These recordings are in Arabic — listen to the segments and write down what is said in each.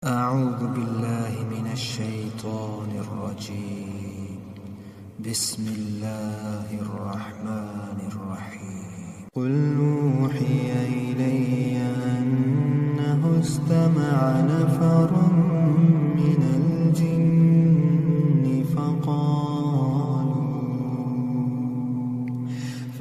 أعوذ بالله من الشيطان الرجيم. بسم الله الرحمن الرحيم. قل أوحي إلي أنه استمع نفر من الجن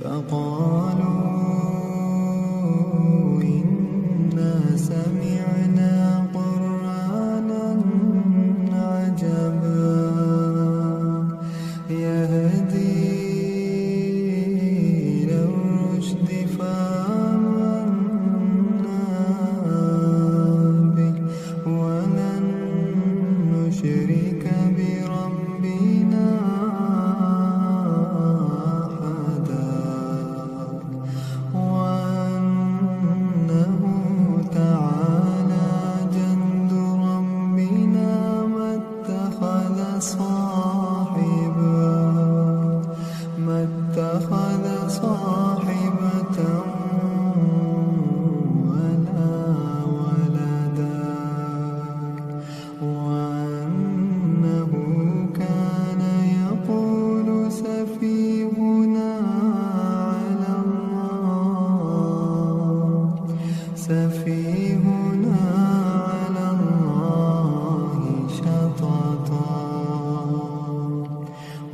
فقالوا إنا سمعنا قرآنا عجبا يهدي إلى الرشد فآمنا به ولن نشرك بربنا أحدا وأنه تعالى جد ربنا ما اتخذ صاحبة ولا ولدا وأنه كان يقول سفيهنا على الله شططا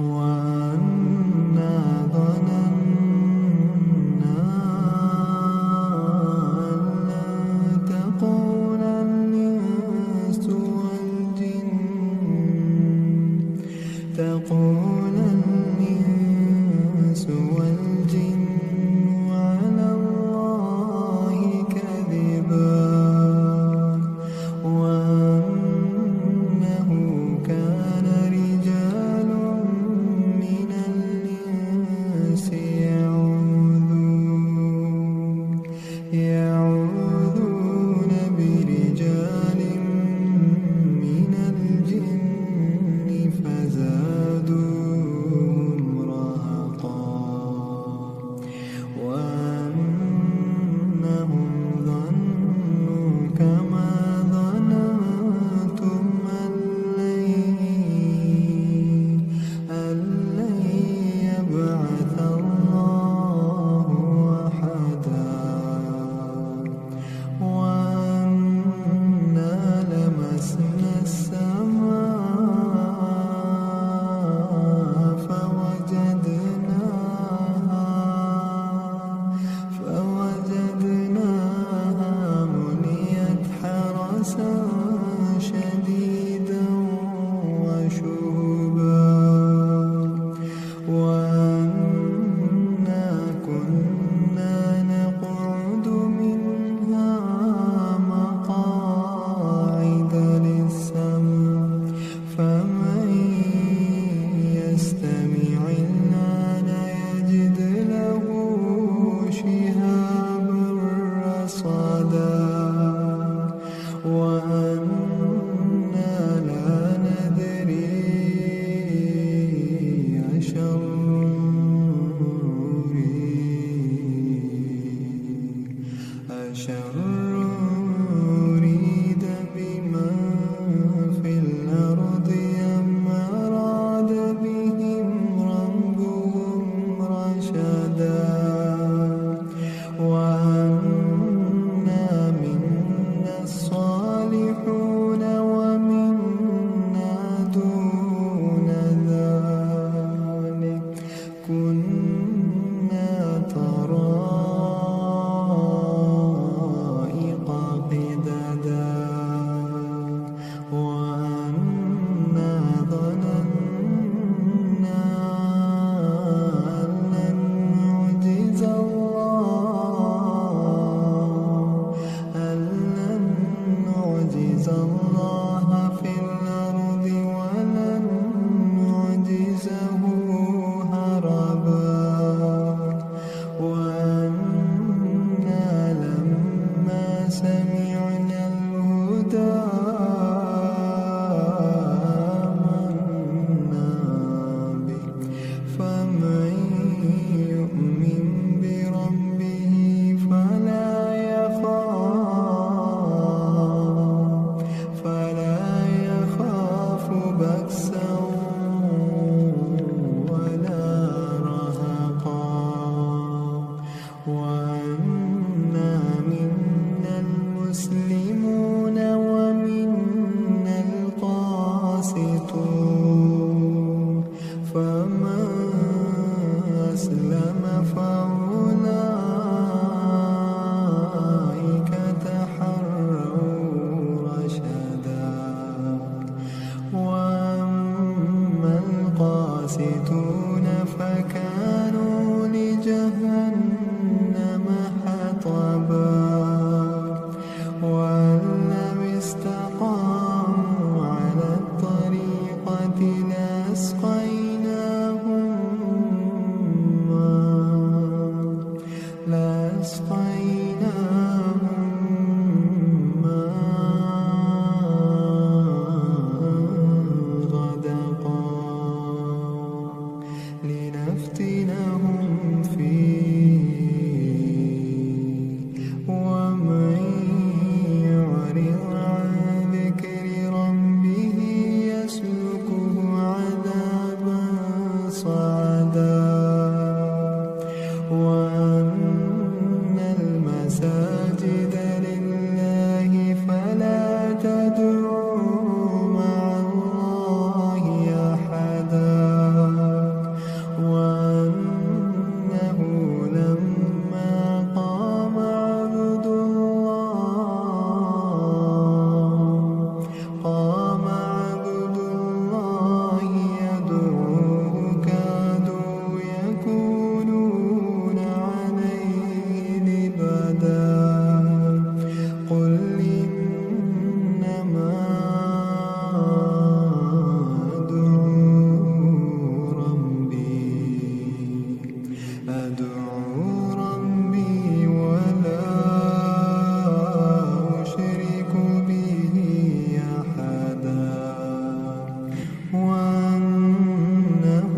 وأنا ظننا أن لن تقول الإنس والجن على الله كذبا وأنه كان رجال من الإنس يعوذون برجال من الجن فزادوهم رهقا وأنهم ظنوا كما ظننتم أن لن يبعث الله أحدا وأنا لمسنا السماء فوجدناها مليت حرسا شديدا وشهبا وأنا كنا نقعد منها مقاعد للسمع فمن يستمع الآن يجد له شهابا رصدا وأنا لا ندري أشر أريد بمن في الأرض أم أراد بهم ربهم رشدا وأنا منا الصالحون ومنا دون ذلك كنا طرائق قددا وأنا ظننا أن لن نعجز الله في الأرض ولن نعجزه هربا وأنا لما سمعنا الهدى آمنا به فمن يؤمن بربه فلا يخاف قانتون فكانوا لجهنم حطبا وأن لم استقاموا على الطريقة لأسقيناهم غدقا لنفتنهم فيه ومن يعرض عن ذكر ربه يسلكه عذابا صعدا وأن المساجد لله فلا تدعوا مع الله أحدا وأنه لما قام عبد الله يدعوه كادوا يكونون عليه لبدا قل إنما أدعو ربي ولا أشرك به أحدا وأنه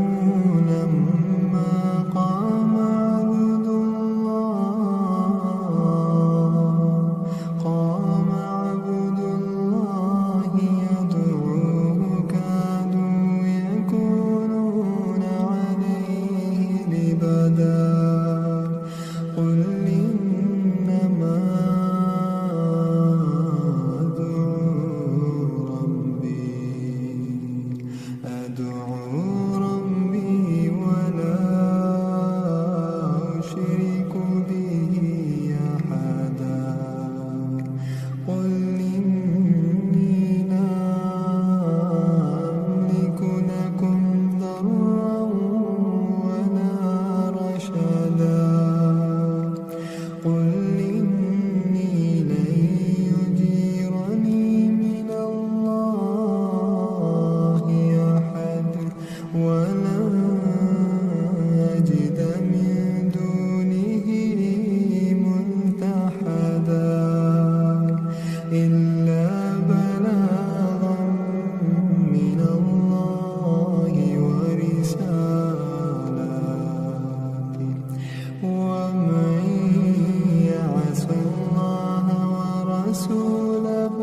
لما قام عبد الله يدعوه كادوا يكونون عليه لبدا قل إنما أدعو ربي ولا أشرك به أحدا قل إني لا أملك لكم ضرا ولا رشدا قل إني لن يجيرني من الله أحد ولن أجد من دونه ملتحدا إلا بلاغا من الله ورسالاته ومن يعص الله ورسوله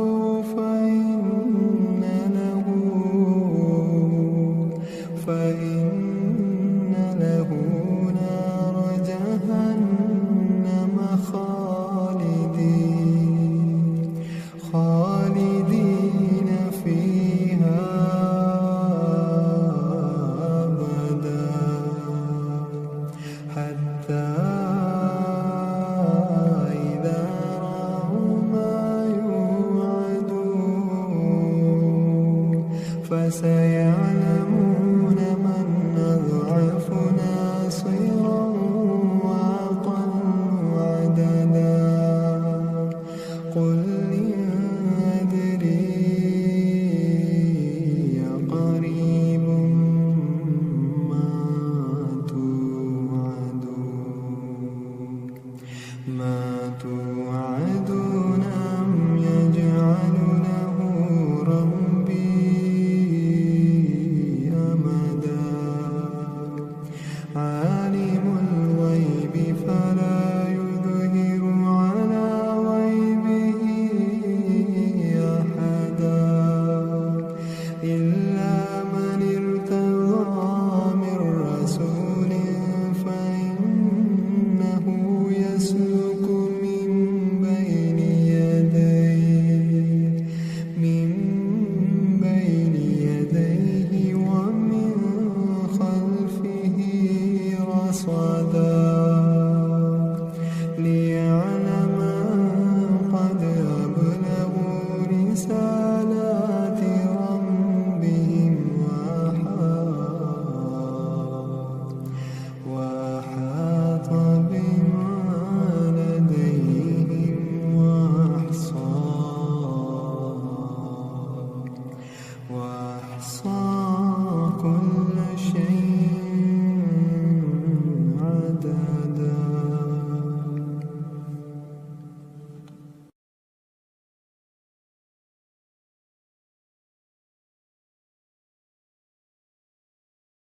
فإن له نار جهنم خالدين فيها أبدا حتى إذا رأوا ما يوعدون فسيعلمون